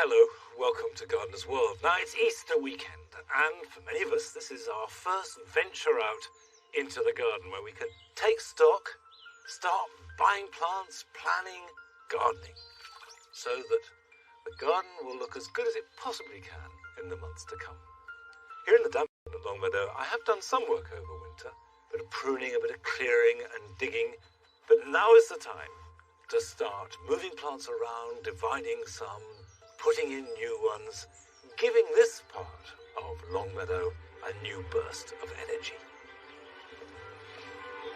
Hello, welcome to Gardener's World. Now, it's Easter weekend, and for many of us, this is our first venture out into the garden where we can take stock, start buying plants, planning, gardening, so that the garden will look as good as it possibly can in the months to come. Here in the damp at Longmeadow, I have done some work over winter, a bit of pruning, a bit of clearing and digging, but now is the time to start moving plants around, dividing some, putting in new ones, giving this part of Longmeadow a new burst of energy.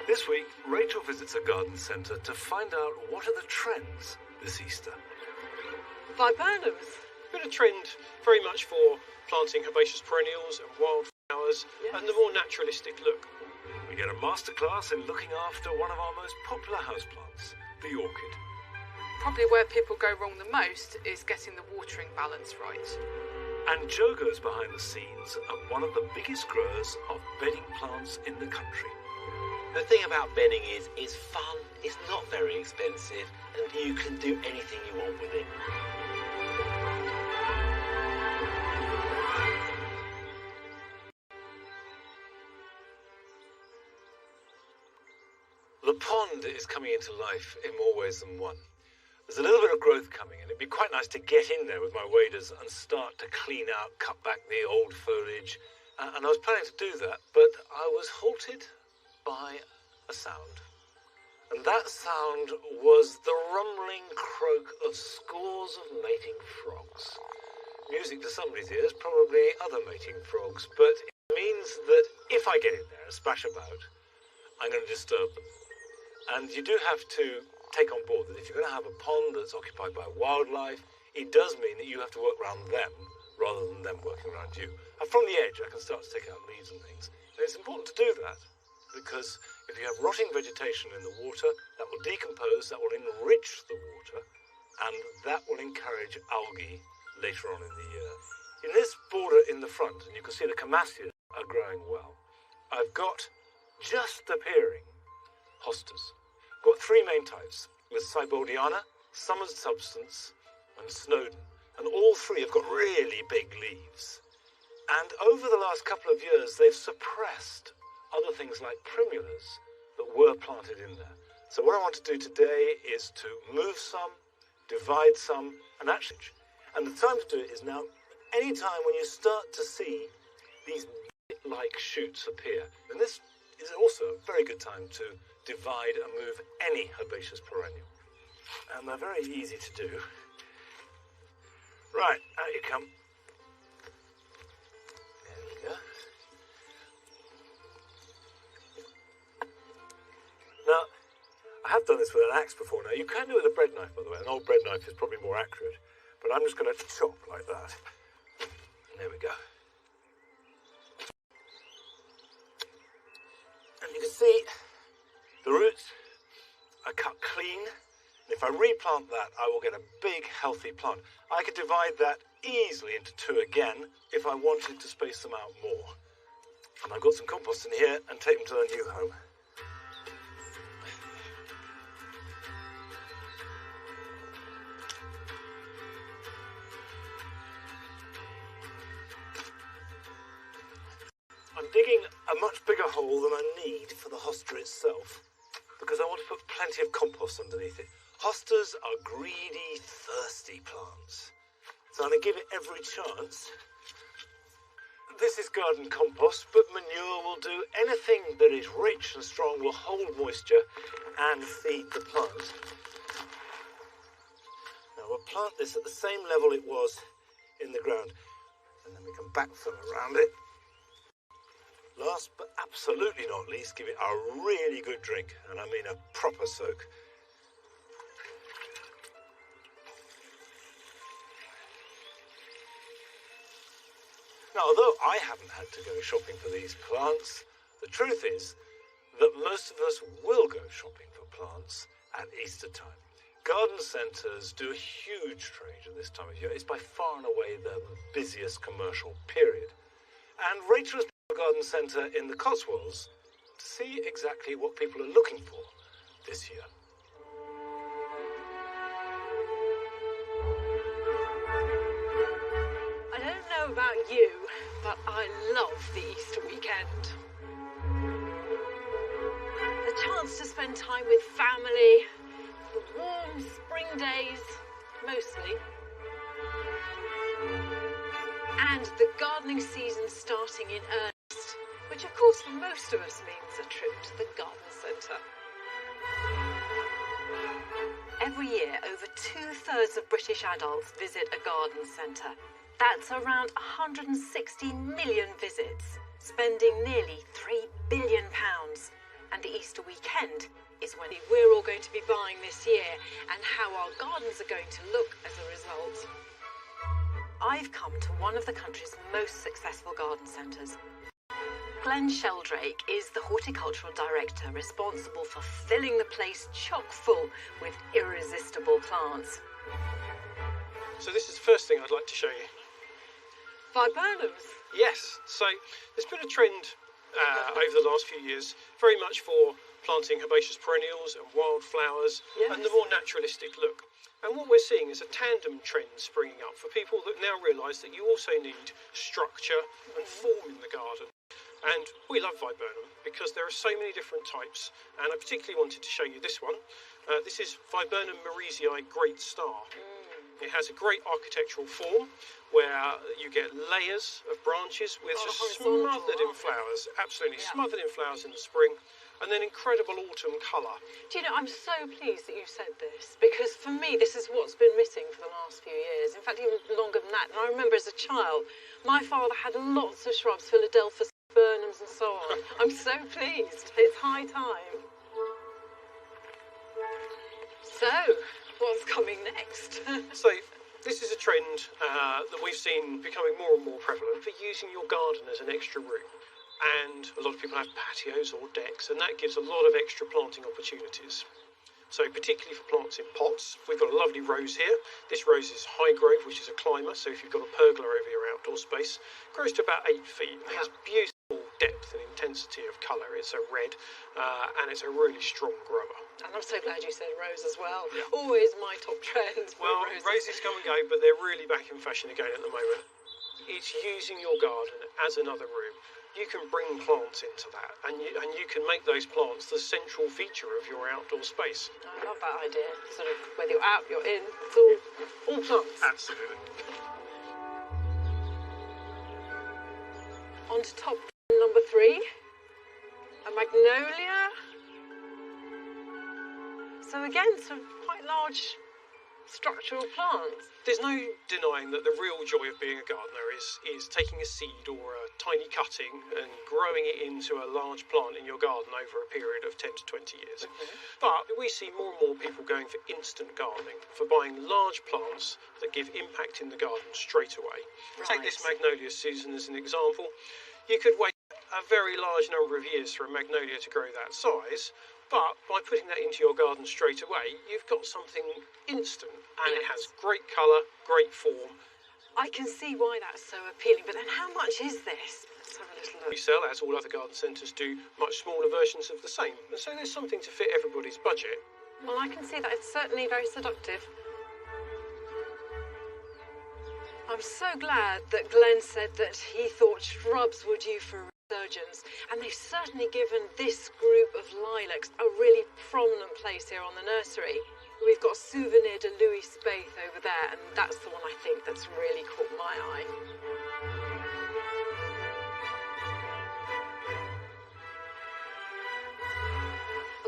This week, Rachel visits a garden centre to find out what are the trends this Easter. Viburnums. Been a trend very much for planting herbaceous perennials and wildflowers, and the more naturalistic look. We get a masterclass in looking after one of our most popular houseplants, the orchid. Probably where people go wrong the most is getting the watering balance right. And Jo goes behind the scenes at one of the biggest growers of bedding plants in the country. The thing about bedding is it's fun, it's not very expensive, and you can do anything you want with it. The pond is coming into life in more ways than one. There's a little bit of growth coming, and it'd be quite nice to get in there with my waders and start to clean out, cut back the old foliage. And I was planning to do that, but I was halted by a sound. And that sound was the rumbling croak of scores of mating frogs. Music to somebody's ears, probably other mating frogs, but it means that if I get in there and splash about, I'm going to disturb them. And you do have to take on board that if you're going to have a pond that's occupied by wildlife, it does mean that you have to work around them rather than them working around you. And from the edge, I can start to take out leaves and things. And it's important to do that because if you have rotting vegetation in the water, that will decompose, that will enrich the water, and that will encourage algae later on in the year. In this border in the front, and you can see the Camassias are growing well, I've got just appearing hostas. I've got three main types, with Sibodiana, Summer's Substance, and Snowden. And all three have got really big leaves. And over the last couple of years, they've suppressed other things like primulas that were planted in there. So what I want to do today is to move some, divide some, and actually, and the time to do it is now. Any time when you start to see these bit-like shoots appear, and this is also a very good time to divide and move any herbaceous perennial. And they're very easy to do. Right, out you come. There we go. Now, I have done this with an axe before. Now, you can do it with a bread knife, by the way. An old bread knife is probably more accurate. But I'm just going to chop like that. And there we go. And you can see the roots are cut clean. If I replant that, I will get a big, healthy plant. I could divide that easily into two again if I wanted to space them out more. And I've got some compost in here and take them to their new home. I'm digging a much bigger hole than I need for the hosta itself because I want to put plenty of compost underneath it. Hostas are greedy, thirsty plants. So I'm going to give it every chance. This is garden compost, but manure will do. Anything that is rich and strong will hold moisture and feed the plant. Now we'll plant this at the same level it was in the ground, and then we can backfill around it. Last but absolutely not least, give it a really good drink, and I mean a proper soak. Now, although I haven't had to go shopping for these plants, the truth is that most of us will go shopping for plants at Easter time. Garden centres do a huge trade at this time of year. It's by far and away the busiest commercial period. And Rachel has been to a garden centre in the Cotswolds to see exactly what people are looking for this year. about you, but I love the Easter weekend. The chance to spend time with family, the warm spring days, mostly, and the gardening season starting in earnest, which of course for most of us means a trip to the garden centre. Every year, over 2/3 of British adults visit a garden centre. That's around 160 million visits, spending nearly £3 billion. And the Easter weekend is when we're all going to be buying this year and how our gardens are going to look as a result. I've come to one of the country's most successful garden centres. Glenn Sheldrake is the horticultural director responsible for filling the place chock full with irresistible plants. So this is the first thing I'd like to show you. Viburnums? Yes, so there's been a trend over the last few years, very much for planting herbaceous perennials and wildflowers, and the more naturalistic look. And what we're seeing is a tandem trend springing up for people that now realise that you also need structure and form in the garden. And we love viburnum because there are so many different types, and I particularly wanted to show you this one. This is Viburnum Marisii Great Star. It has a great architectural form where you get layers of branches with just smothered in flowers, absolutely smothered in flowers in the spring, and then incredible autumn colour. Do you know, I'm so pleased that you said this, because for me this is what's been missing for the last few years, in fact even longer than that. And I remember as a child, my father had lots of shrubs, Philadelphus, Burnhams and so on. I'm so pleased. It's high time. So, what's coming next? So, this is a trend that we've seen becoming more and more prevalent for using your garden as an extra room. And a lot of people have patios or decks, and that gives a lot of extra planting opportunities. So particularly for plants in pots, we've got a lovely rose here. This rose is high growth, which is a climber, so if you've got a pergola over your outdoor space, it grows to about 8 feet. It has beautiful depth and intensity of colour. It's a red, and it's a really strong grower. And I'm so glad you said rose as well. Yeah. Always my top trend. Well, roses come and go, but they're really back in fashion again at the moment. It's using your garden as another room. You can bring plants into that, and you can make those plants the central feature of your outdoor space. I love that idea. Sort of whether you're out, you're in, it's all plants. Absolutely. On to top number 3, a magnolia. So again, some quite large structural plants. There's no denying that the real joy of being a gardener is taking a seed or a tiny cutting and growing it into a large plant in your garden over a period of 10 to 20 years. But we see more and more people going for instant gardening, for buying large plants that give impact in the garden straight away. Right. Take this Magnolia Susan as an example. You could wait a very large number of years for a magnolia to grow that size, but by putting that into your garden straight away, you've got something instant, and it has great colour, great form. I can see why that's so appealing, but then how much is this? Let's have a little look. We sell, as all other garden centres do, much smaller versions of the same, and so there's something to fit everybody's budget. Well, I can see that. It's certainly very seductive. I'm so glad that Glenn said that he thought shrubs were due for resurgence, and they've certainly given this group of lilacs a really prominent place here on the nursery. We've got Souvenir de Louis Spaeth over there, and that's the one I think that's really caught my eye.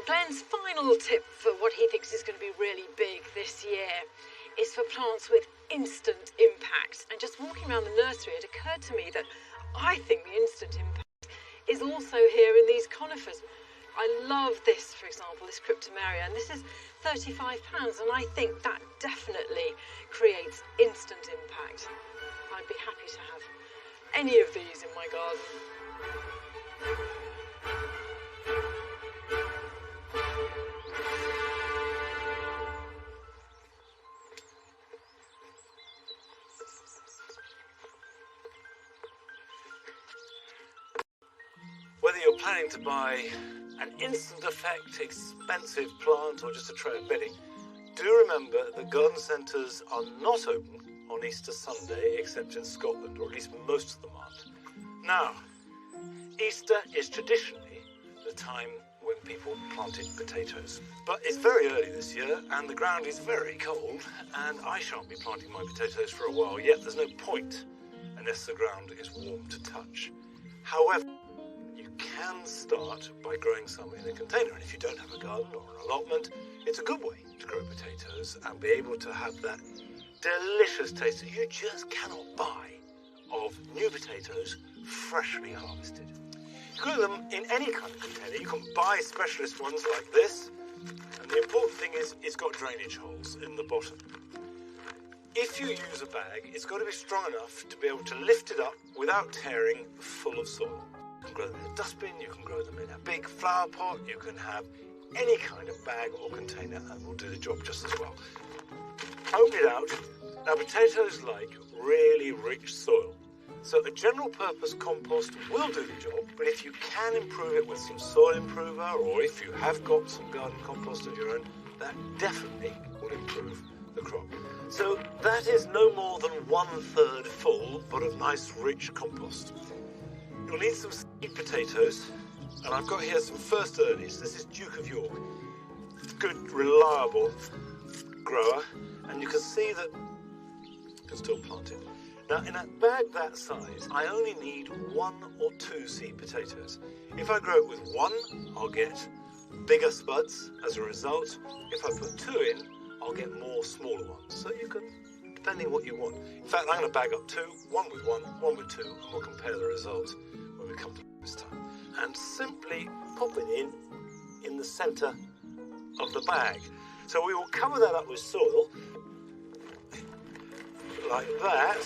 Glenn's final tip for what he thinks is going to be really big this year is for plants with instant impact. And just walking around the nursery, it occurred to me that I think the instant impact is also here in these conifers. I love this, for example, this Cryptomeria, and this is £35, and I think that definitely creates instant impact. I'd be happy to have any of these in my garden. Whether you're planning to buy an instant effect, expensive plant or just a tray of bedding, do remember that garden centres are not open on Easter Sunday, except in Scotland, or at least most of them aren't. Now, Easter is traditionally the time when people planted potatoes. But it's very early this year, and the ground is very cold, and I shan't be planting my potatoes for a while yet. There's no point unless the ground is warm to touch. However, you can start by growing some in a container, and if you don't have a garden or an allotment, it's a good way to grow potatoes and be able to have that delicious taste that you just cannot buy of new potatoes freshly harvested. Grow them in any kind of container. You can buy specialist ones like this, and the important thing is it's got drainage holes in the bottom. If you use a bag, it's got to be strong enough to be able to lift it up without tearing full of soil. You can grow them in a dustbin, you can grow them in a big flower pot, you can have any kind of bag or container and will do the job just as well. Open it out. Now potatoes like really rich soil. So a general purpose compost will do the job, but if you can improve it with some soil improver, or if you have got some garden compost of your own, that definitely will improve the crop. So that is no more than 1/3 full, but of nice rich compost. You'll need some seed potatoes, and I've got here some first earlies. This is Duke of York. Good, reliable grower, and you can see that it's still planted. Now, in a bag that size, I only need 1 or 2 seed potatoes. If I grow it with 1, I'll get bigger spuds as a result. If I put 2 in, I'll get more smaller ones. So you can, depending what you want. In fact, I'm going to bag up 2, 1 with 1, 1 with 2, and we'll compare the results when we come to this time. And simply pop it in the centre of the bag. So we will cover that up with soil, like that.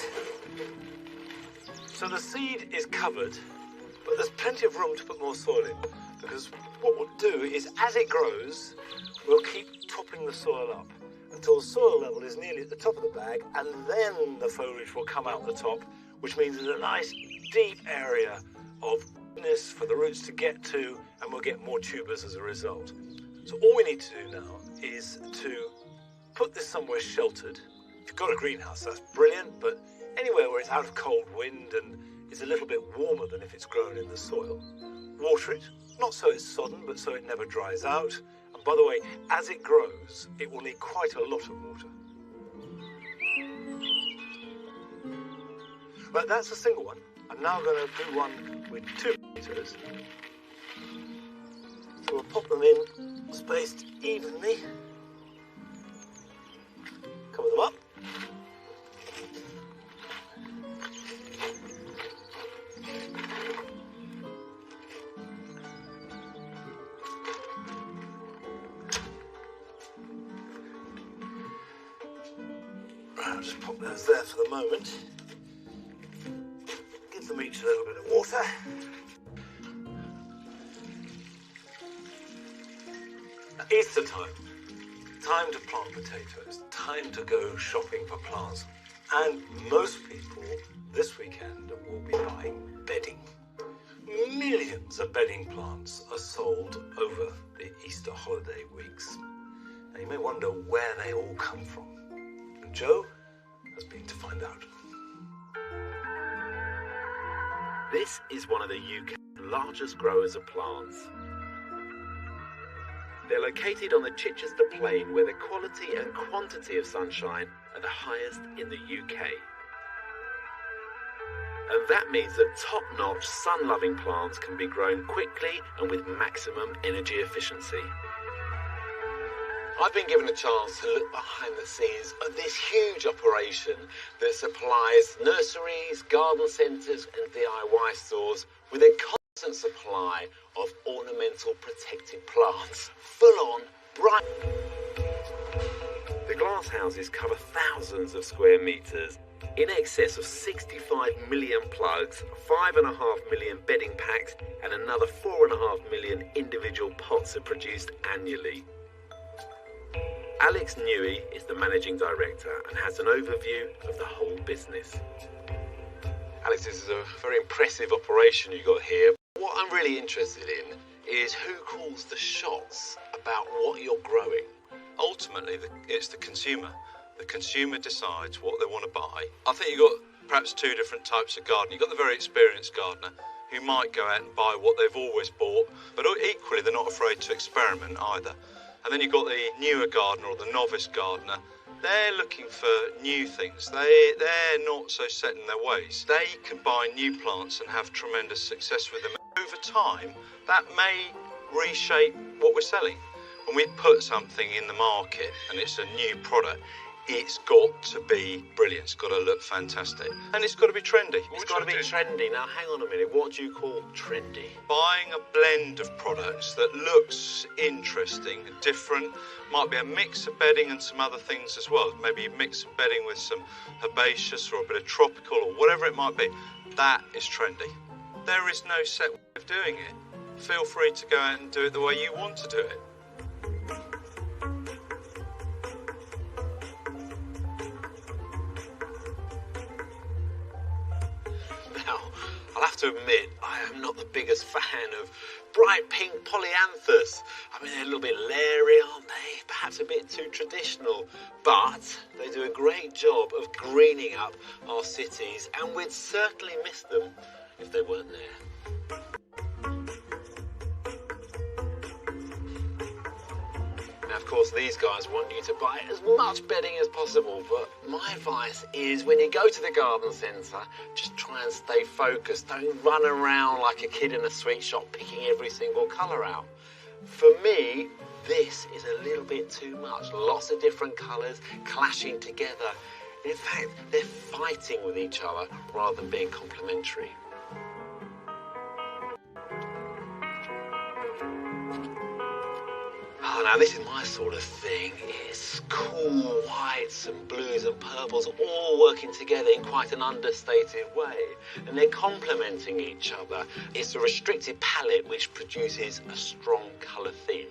So the seed is covered, but there's plenty of room to put more soil in, because what we'll do is, as it grows, we'll keep topping the soil up until the soil level is nearly at the top of the bag, and then the foliage will come out the top, which means there's a nice deep area of goodness for the roots to get to, and we'll get more tubers as a result. So all we need to do now is to put this somewhere sheltered. If you've got a greenhouse, that's brilliant, but anywhere where it's out of cold wind and is a little bit warmer than if it's grown in the soil. Water it, not so it's sodden, but so it never dries out. And by the way, as it grows, it will need quite a lot of water. But that's a single one. I'm now going to do one with 2 potatoes. So we'll pop them in, spaced evenly. Cover them up. I'll just pop those there for the moment. Give them each a little bit of water. Easter time. Time to plant potatoes. Time to go shopping for plants. And most people this weekend will be buying bedding. Millions of bedding plants are sold over the Easter holiday weeks. Now you may wonder where they all come from. And Joe has been to find out. This is one of the UK's largest growers of plants. They're located on the Chichester Plain, where the quality and quantity of sunshine are the highest in the UK. And that means that top-notch sun-loving plants can be grown quickly and with maximum energy efficiency. I've been given a chance to look behind the scenes of this huge operation that supplies nurseries, garden centres and DIY stores with a constant supply of ornamental protected plants. Full-on, bright. The glass houses cover thousands of square metres, in excess of 65 million plugs, 5.5 million bedding packs and another 4.5 million individual pots are produced annually. Alex Newey is the managing director and has an overview of the whole business. Alex, this is a very impressive operation you got here. What I'm really interested in is who calls the shots about what you're growing. Ultimately, it's the consumer. The consumer decides what they want to buy. I think you've got perhaps two different types of gardener. You've got the very experienced gardener who might go out and buy what they've always bought, but equally they're not afraid to experiment either. And then you've got the newer gardener or the novice gardener. They're looking for new things. They're not so set in their ways. They can buy new plants and have tremendous success with them. Over time, that may reshape what we're selling. When we put something in the market and it's a new product, it's got to be brilliant. It's got to look fantastic. And it's got to be trendy. It's got to be trendy. Now, hang on a minute. What do you call trendy? Buying a blend of products that looks interesting and different. Might be a mix of bedding and some other things as well. Maybe you mix some bedding with some herbaceous or a bit of tropical or whatever it might be. That is trendy. There is no set way of doing it. Feel free to go out and do it the way you want to do it. I'll have to admit, I am not the biggest fan of bright pink polyanthus. I mean, they're a little bit leery, aren't they? Perhaps a bit too traditional. But they do a great job of greening up our cities, and we'd certainly miss them if they weren't there. Now, of course, these guys want you to buy as much bedding as possible, but my advice is when you go to the garden centre, just try and stay focused. Don't run around like a kid in a sweet shop picking every single colour out. For me, this is a little bit too much. Lots of different colours clashing together. In fact, they're fighting with each other rather than being complementary. Oh, now this is my sort of thing. It's cool whites and blues and purples all working together in quite an understated way. And they're complementing each other. It's a restricted palette which produces a strong colour theme.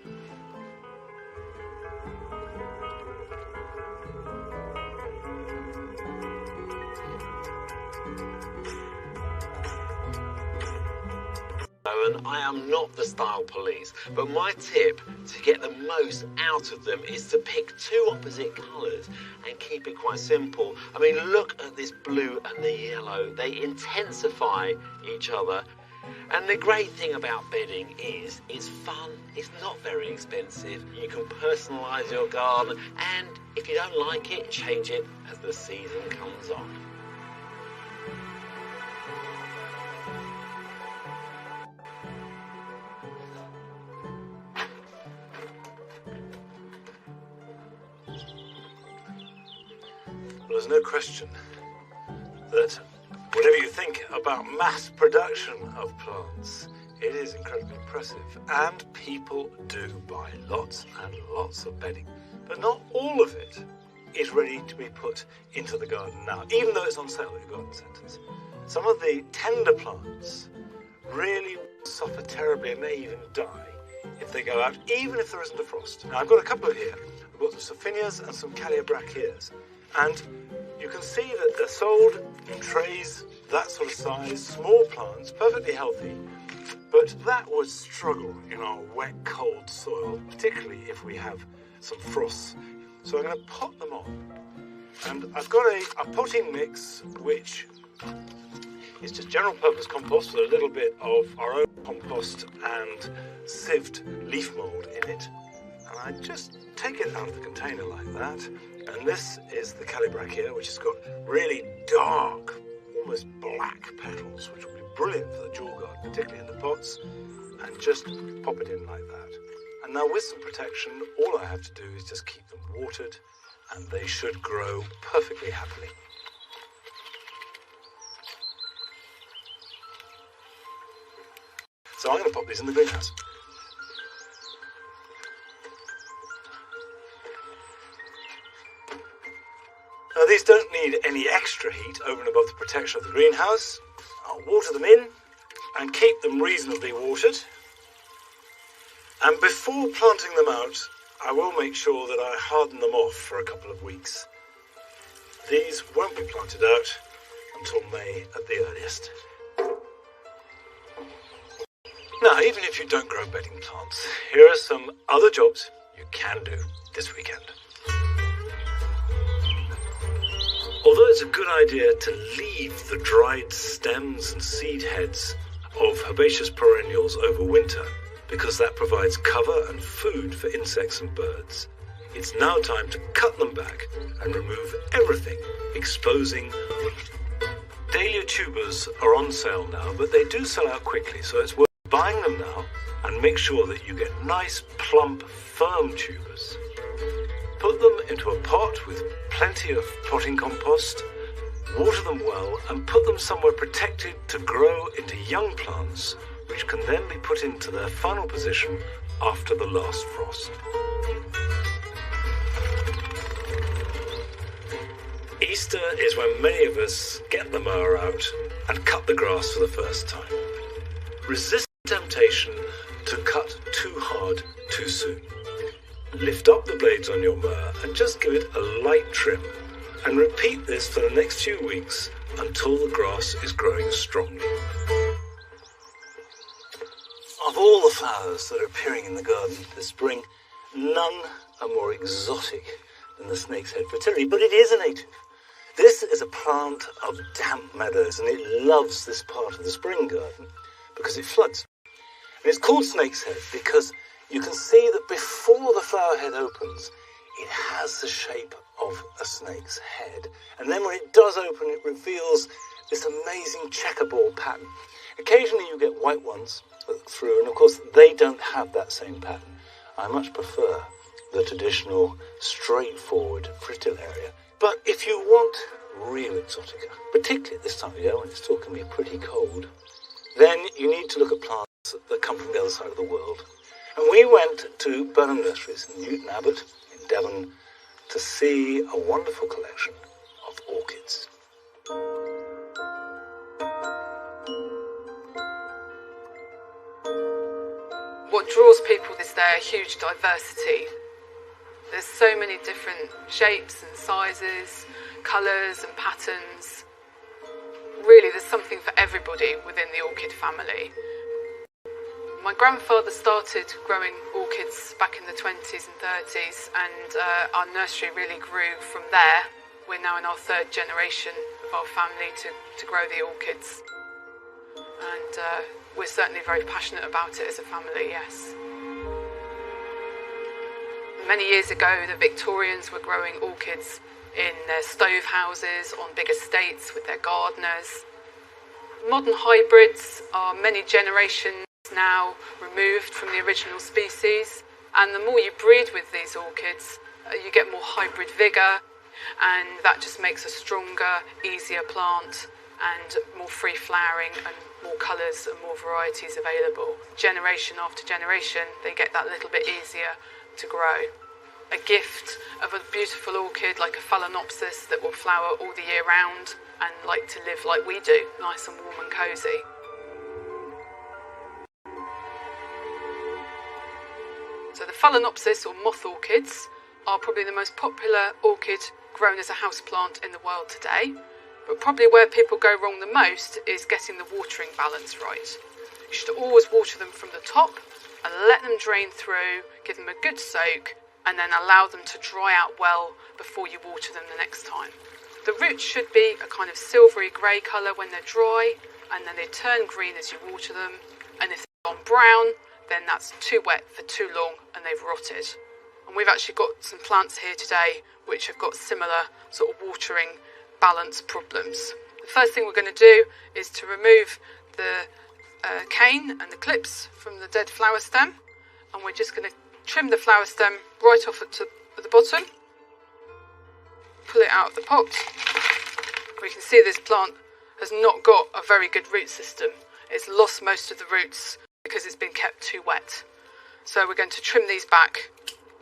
And I am not the style police, but my tip to get the most out of them is to pick two opposite colours and keep it quite simple. I mean, look at this blue and the yellow. They intensify each other. And the great thing about bedding is it's fun, it's not very expensive. You can personalise your garden, and if you don't like it, change it as the season comes on. Well, there's no question that whatever you think about mass production of plants, it is incredibly impressive. And people do buy lots and lots of bedding. But not all of it is ready to be put into the garden now, even though it's on sale at your garden centres. Some of the tender plants really suffer terribly and may even die if they go out, even if there isn't a frost. Now, I've got a couple here. I've got some Sophinias and some Calliabracheas. And you can see that they're sold in trays, that sort of size, small plants, perfectly healthy. But that would struggle in our wet, cold soil, particularly if we have some frosts. So I'm going to pot them on. And I've got a potting mix, which is just general purpose compost with a little bit of our own compost and sieved leaf mould in it. And I just take it out of the container like that. And this is the Callibrachia, which has got really dark, almost black petals, which will be brilliant for the jewel garden, particularly in the pots. And just pop it in like that. And now with some protection, all I have to do is just keep them watered, and they should grow perfectly happily. So I'm going to pop these in the greenhouse. Now, these don't need any extra heat over and above the protection of the greenhouse. I'll water them in and keep them reasonably watered. And before planting them out, I will make sure that I harden them off for a couple of weeks. These won't be planted out until May at the earliest. Now, even if you don't grow bedding plants, here are some other jobs you can do this weekend. Although it's a good idea to leave the dried stems and seed heads of herbaceous perennials over winter, because that provides cover and food for insects and birds, it's now time to cut them back and remove everything, exposing. Dahlia tubers are on sale now, but they do sell out quickly, so it's worth buying them now and make sure that you get nice, plump, firm tubers. Put them into a pot with plenty of potting compost, water them well, and put them somewhere protected to grow into young plants, which can then be put into their final position after the last frost. Easter is when many of us get the mower out and cut the grass for the first time. Resist the temptation to cut too hard too soon. Lift up the blades on your mower and just give it a light trim, and repeat this for the next few weeks until the grass is growing strongly. Of all the flowers that are appearing in the garden this spring, none are more exotic than the snake's head fertility, but it is a native. This is a plant of damp meadows, and it loves this part of the spring garden because it floods. And it's called snake's head because you can see that before the flower head opens, it has the shape of a snake's head. And then when it does open, it reveals this amazing checkerboard pattern. Occasionally you get white ones through, and of course they don't have that same pattern. I much prefer the traditional straightforward fritillaria. But if you want real exotica, particularly at this time of year when it's still can be pretty cold, then you need to look at plants that come from the other side of the world. And we went to Burnham Nurseries in Newton Abbot in Devon to see a wonderful collection of orchids. What draws people is their huge diversity. There's so many different shapes and sizes, colours and patterns. Really, there's something for everybody within the orchid family. My grandfather started growing orchids back in the 20s and 30s, and our nursery really grew from there. We're now in our third generation of our family to grow the orchids. And we're certainly very passionate about it as a family, yes. Many years ago, the Victorians were growing orchids in their stove houses, on big estates with their gardeners. Modern hybrids are many generations now removed from the original species, and the more you breed with these orchids, you get more hybrid vigour, and that just makes a stronger, easier plant and more free flowering and more colours and more varieties available. Generation after generation, they get that little bit easier to grow. A gift of a beautiful orchid like a phalaenopsis that will flower all the year round and like to live like we do, nice and warm and cosy. So the phalaenopsis or moth orchids are probably the most popular orchid grown as a houseplant in the world today, but probably where people go wrong the most is getting the watering balance right. You should always water them from the top and let them drain through, give them a good soak, and then allow them to dry out well before you water them the next time. The roots should be a kind of silvery grey colour when they're dry, and then they turn green as you water them, and if they've gone brown, then that's too wet for too long and they've rotted. And we've actually got some plants here today which have got similar sort of watering balance problems. The first thing we're going to do is to remove the cane and the clips from the dead flower stem, and we're just going to trim the flower stem right off at the bottom, pull it out of the pot. We can see this plant has not got a very good root system. It's lost most of the roots because it's been kept too wet. So we're going to trim these back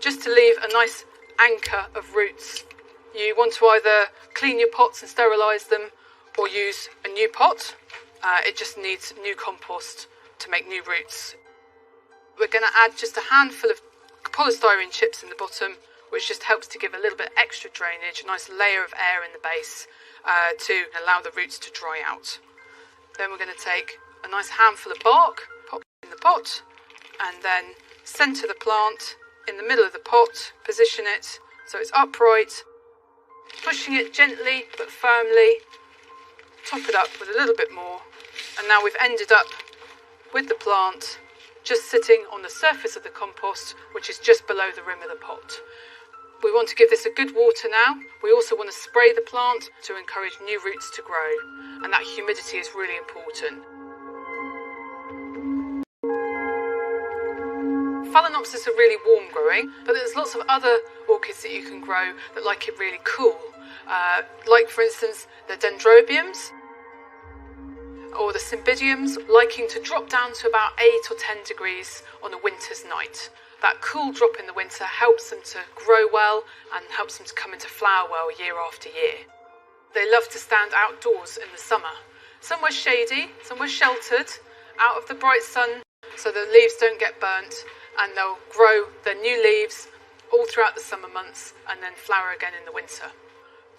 just to leave a nice anchor of roots. You want to either clean your pots and sterilise them or use a new pot. It just needs new compost to make new roots. We're going to add just a handful of polystyrene chips in the bottom, which just helps to give a little bit extra drainage, a nice layer of air in the base to allow the roots to dry out. Then we're going to take a nice handful of bark, pop it in the pot, and then centre the plant in the middle of the pot, position it so it's upright, pushing it gently but firmly, top it up with a little bit more, and now we've ended up with the plant just sitting on the surface of the compost, which is just below the rim of the pot. We want to give this a good water now. We also want to spray the plant to encourage new roots to grow, and that humidity is really important. Phalaenopsis are really warm growing, but there's lots of other orchids that you can grow that like it really cool. Like for instance the dendrobiums or the cymbidiums, liking to drop down to about 8 or 10 degrees on a winter's night. That cool drop in the winter helps them to grow well and helps them to come into flower well year after year. They love to stand outdoors in the summer, somewhere shady, somewhere sheltered, out of the bright sun so the leaves don't get burnt, and they'll grow their new leaves all throughout the summer months and then flower again in the winter.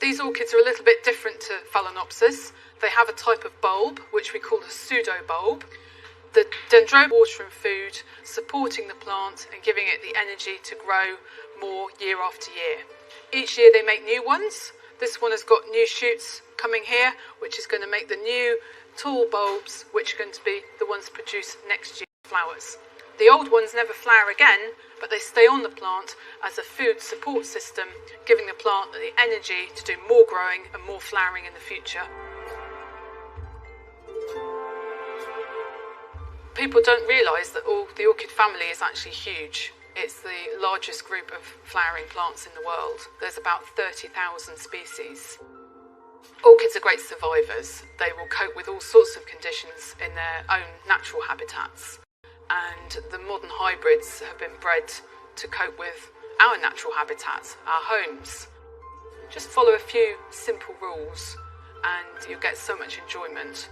These orchids are a little bit different to Phalaenopsis. They have a type of bulb, which we call a pseudobulb. The dendrobium water and food, supporting the plant and giving it the energy to grow more year after year. Each year they make new ones. This one has got new shoots coming here, which is going to make the new tall bulbs, which are going to be the ones produce next year flowers. The old ones never flower again, but they stay on the plant as a food support system, giving the plant the energy to do more growing and more flowering in the future. People don't realise that the orchid family is actually huge. It's the largest group of flowering plants in the world. There's about 30,000 species. Orchids are great survivors. They will cope with all sorts of conditions in their own natural habitats. And the modern hybrids have been bred to cope with our natural habitats, our homes. Just follow a few simple rules and you'll get so much enjoyment.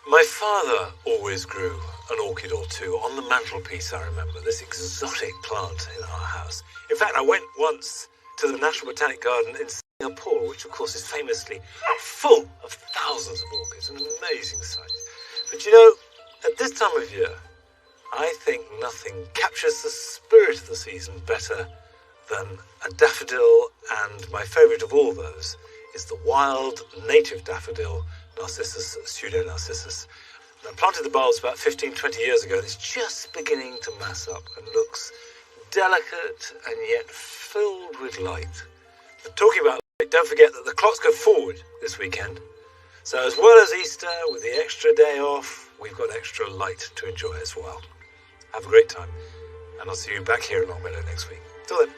My father always grew an orchid or two on the mantelpiece, I remember, this exotic plant in our house. In fact, I went once to the National Botanic Garden in Singapore, which of course is famously full of thousands of orchids, an amazing sight. But you know, at this time of year, I think nothing captures the spirit of the season better than a daffodil, and my favourite of all those is the wild native daffodil, Narcissus, pseudo-narcissus. I planted the bulbs about 15-20 years ago, and it's just beginning to mass up and looks delicate and yet filled with light. But talking about light, don't forget that the clocks go forward this weekend. So as well as Easter, with the extra day off, we've got extra light to enjoy as well. Have a great time, and I'll see you back here in Longmeadow next week. Till then,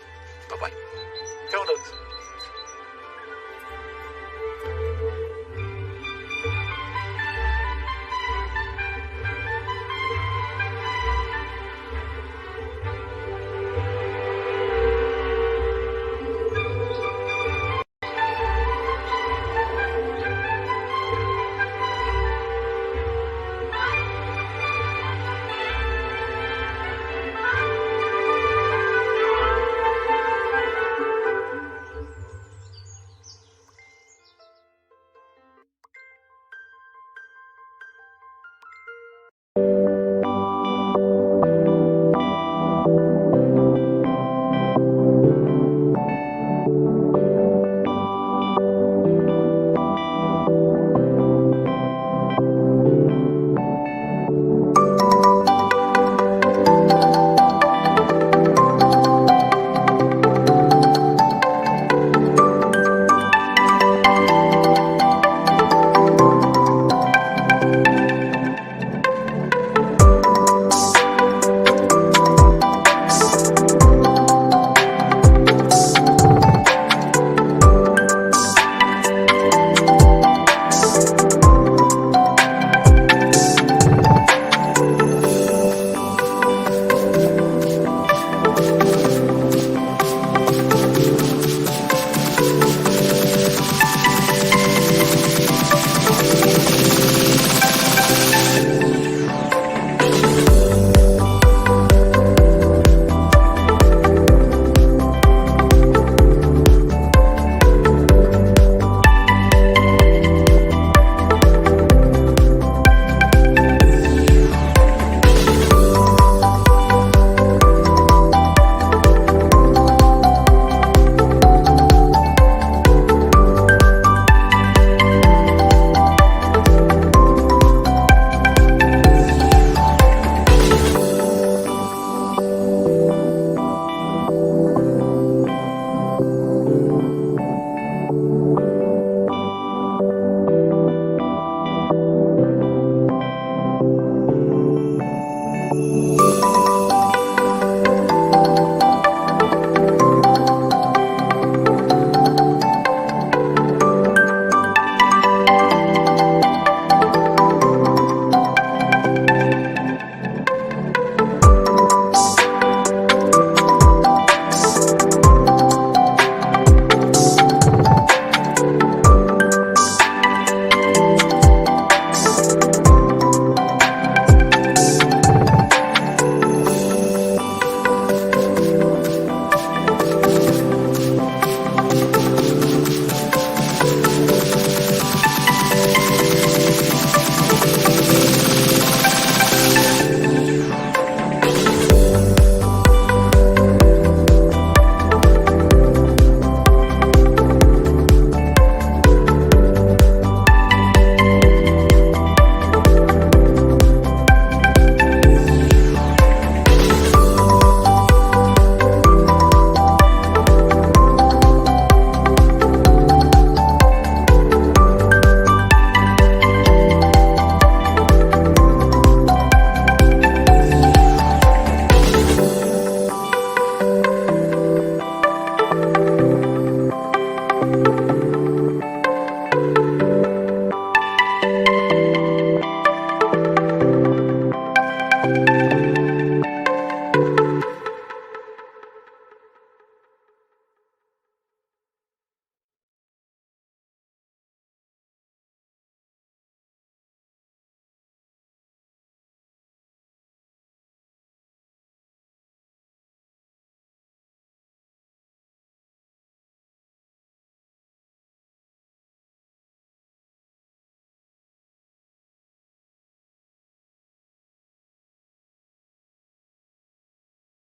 bye-bye. Go on, dogs.